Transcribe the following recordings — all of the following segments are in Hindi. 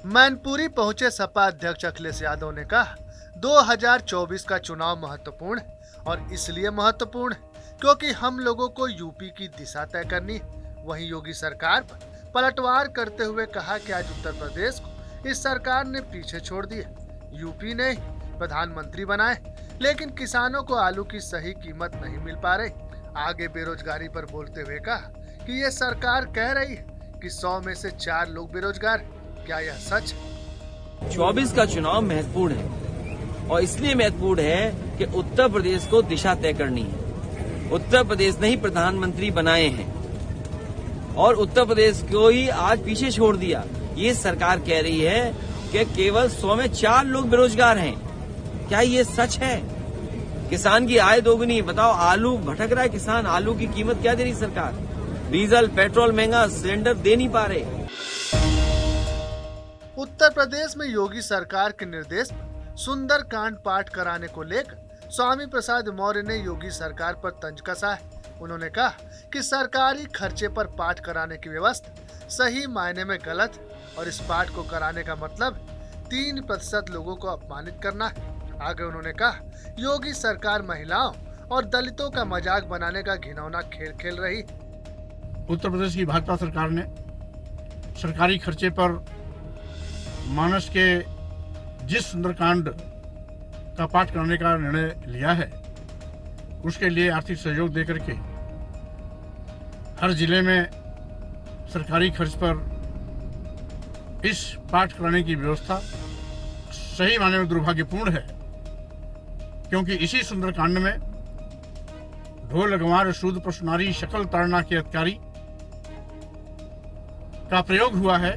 मैनपुरी पहुंचे सपा अध्यक्ष अखिलेश यादव ने कहा 2024 का चुनाव महत्वपूर्ण है और इसलिए महत्वपूर्ण है क्योंकि हम लोगों को यूपी की दिशा तय करनी है। वहीं योगी सरकार पर पलटवार करते हुए कहा कि आज उत्तर प्रदेश को इस सरकार ने पीछे छोड़ दिया। यूपी ने प्रधानमंत्री बनाए लेकिन किसानों को आलू की सही कीमत नहीं मिल पा रही। आगे बेरोजगारी पर बोलते हुए कहा कि ये सरकार कह रही है कि 100 में से 4 लोग बेरोजगार। क्या यह सच है? 24 का चुनाव महत्वपूर्ण है और इसलिए महत्वपूर्ण है कि उत्तर प्रदेश को दिशा तय करनी है। उत्तर प्रदेश ने ही प्रधानमंत्री बनाए हैं और उत्तर प्रदेश को ही आज पीछे छोड़ दिया। ये सरकार कह रही है कि केवल 100 में 4 लोग बेरोजगार हैं। क्या ये सच है? किसान की आय दोगुनी, बताओ आलू भटक रहा है किसान, आलू की कीमत क्या दे रही सरकार? डीजल पेट्रोल महंगा, सिलेंडर दे नहीं पा रहे। उत्तर प्रदेश में योगी सरकार के निर्देश पर सुंदर कांड पाठ कराने को लेकर स्वामी प्रसाद मौर्य ने योगी सरकार पर तंज कसा है। उन्होंने कहा कि सरकारी खर्चे पर पाठ कराने की व्यवस्था सही मायने में गलत है और इस पाठ को कराने का मतलब 3% लोगों को अपमानित करना है। आगे उन्होंने कहा योगी सरकार महिलाओं और दलितों का मजाक बनाने का घिनौना खेल खेल रही। उत्तर प्रदेश की भाजपा सरकार ने सरकारी खर्चे पर मानस के जिस सुंदरकांड का पाठ करने का निर्णय लिया है उसके लिए आर्थिक सहयोग देकर के हर जिले में सरकारी खर्च पर इस पाठ कराने की व्यवस्था सही मायने में दुर्भाग्यपूर्ण है, क्योंकि इसी सुंदरकांड में ढोल गंवार शूद्र पशुनारी शकल ताड़ना के अधिकारी का प्रयोग हुआ है।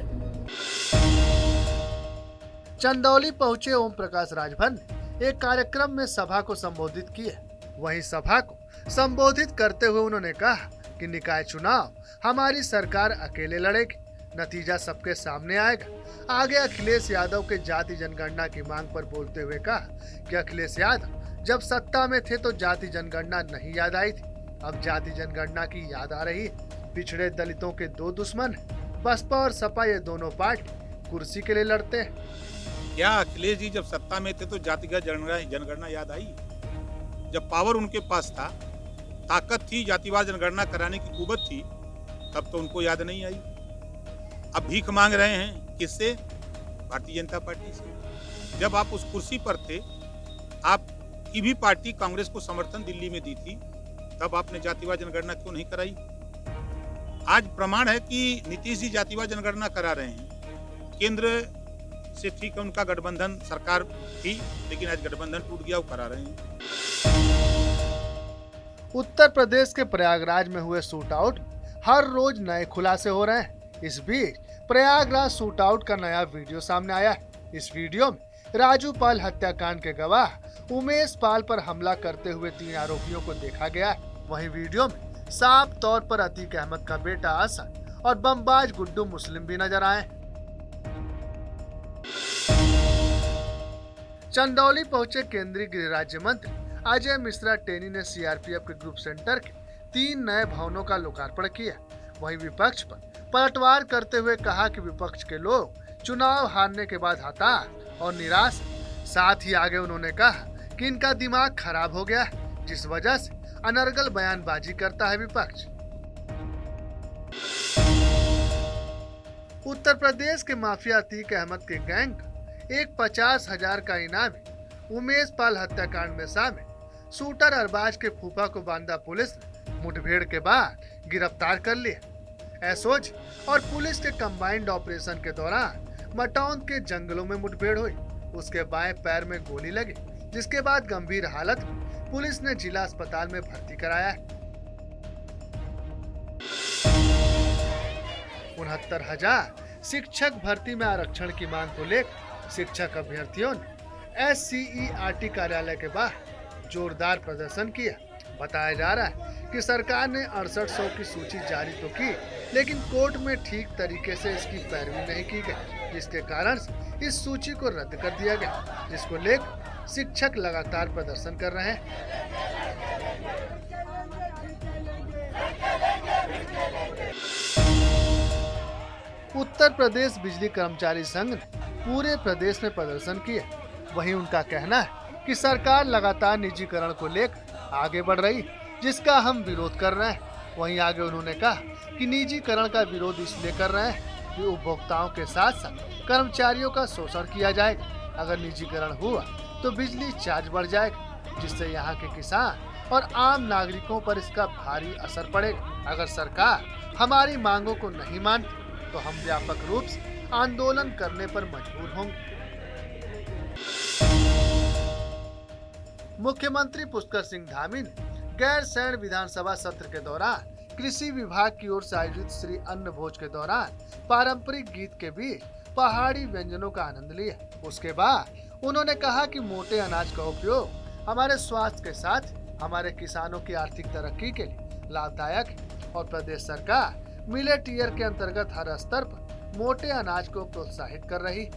चंदौली पहुंचे ओम प्रकाश राजभर ने एक कार्यक्रम में सभा को संबोधित किया। वहीं सभा को संबोधित करते हुए उन्होंने कहा कि निकाय चुनाव हमारी सरकार अकेले लड़ेगी, नतीजा सबके सामने आएगा। आगे अखिलेश यादव के जाति जनगणना की मांग पर बोलते हुए कहा कि अखिलेश यादव जब सत्ता में थे तो जाति जनगणना नहीं याद आई थी, अब जाति जनगणना की याद आ रही है। पिछड़े दलितों के 2 दुश्मन हैं, बसपा और सपा, ये दोनों पार्टी कुर्सी के लिए लड़ते हैं। क्या अखिलेश जी जब सत्ता में थे तो जातिगत जनगणना याद आई? जब पावर उनके पास था, ताकत थी, जातिवाद जनगणना कराने की कुवत थी, तब तो उनको याद नहीं आई। अब भीख मांग रहे हैं किससे? भारतीय जनता पार्टी से। जब आप उस कुर्सी पर थे, आपकी भी पार्टी कांग्रेस को समर्थन दिल्ली में दी थी, तब आपने जातिवाद जनगणना क्यों नहीं कराई? आज प्रमाण है कि नीतीश जी जातिवाद जनगणना करा रहे हैं। केंद्र से ठीक है उनका गठबंधन सरकार थी, लेकिन आज गठबंधन टूट गया, वो करा रहे हैं। उत्तर प्रदेश के प्रयागराज में हुए शूट आउट हर रोज नए खुलासे हो रहे हैं। इस बीच प्रयागराज शूट आउट का नया वीडियो सामने आया है। इस वीडियो में राजू पाल हत्याकांड के गवाह उमेश पाल पर हमला करते हुए 3 आरोपियों को देखा गया है। वहीं वीडियो में साफ तौर पर अतीक अहमद का बेटा असद और बमबाज गुड्डू मुस्लिम भी नजर आए। चंदौली पहुंचे केंद्रीय गृह राज्य मंत्री अजय मिश्रा टेनी ने सीआरपीएफ के ग्रुप सेंटर के 3 नए भवनों का लोकार्पण किया। वहीं विपक्ष पर पलटवार करते हुए कहा कि विपक्ष के लोग चुनाव हारने के बाद हताश और निराश। साथ ही आगे उन्होंने कहा कि इनका दिमाग खराब हो गया है, जिस वजह से अनर्गल बयानबाजी करता है विपक्ष। उत्तर प्रदेश के माफिया अतीक अहमद के गैंग एक 50,000 का इनाम उमेश पाल हत्याकांड में शामिल शूटर अरबाज के फूफा को बांदा पुलिस ने मुठभेड़ के बाद गिरफ्तार कर लिया। एसओजी और पुलिस के कंबाइंड ऑपरेशन के दौरान मटौंद के जंगलों में मुठभेड़ हुई। उसके बाएं पैर में गोली लगी, जिसके बाद गंभीर हालत में पुलिस ने जिला अस्पताल में भर्ती कराया है। 69,000 शिक्षक भर्ती में आरक्षण की मांग को लेकर शिक्षक अभ्यर्थियों ने SCERT कार्यालय के बाहर जोरदार प्रदर्शन किया। बताया जा रहा है कि सरकार ने 6800 की सूची जारी तो की, लेकिन कोर्ट में ठीक तरीके से इसकी पैरवी नहीं की गई, जिसके कारण इस सूची को रद्द कर दिया गया, जिसको लेकर शिक्षक लगातार प्रदर्शन कर रहे हैं। उत्तर प्रदेश बिजली कर्मचारी संघ ने पूरे प्रदेश में प्रदर्शन किए। वहीं उनका कहना है कि सरकार लगातार निजीकरण को लेकर आगे बढ़ रही, जिसका हम विरोध कर रहे हैं। वहीं आगे उन्होंने कहा कि निजीकरण का विरोध इसलिए कर रहे हैं कि उपभोक्ताओं के साथ साथ कर्मचारियों का शोषण किया जाएगा। अगर निजीकरण हुआ तो बिजली चार्ज बढ़ जाएगा, जिससे यहाँ के किसान और आम नागरिकों पर इसका भारी असर पड़ेगा। अगर सरकार हमारी मांगों को नहीं मानती तो हम व्यापक रूप से आंदोलन करने पर मजबूर होंगे। मुख्यमंत्री पुष्कर सिंह धामी ने गैरसैंण विधानसभा सत्र के दौरान कृषि विभाग की ओर से आयोजित श्री अन्न भोज के दौरान पारंपरिक गीत के बीच पहाड़ी व्यंजनों का आनंद लिया। उसके बाद उन्होंने कहा कि मोटे अनाज का उपयोग हमारे स्वास्थ्य के साथ हमारे किसानों की आर्थिक तरक्की के लिए लाभदायक है और प्रदेश सरकार मिलेट ईयर के अंतर्गत हर स्तर पर मोटे अनाज को प्रोत्साहित कर रही है।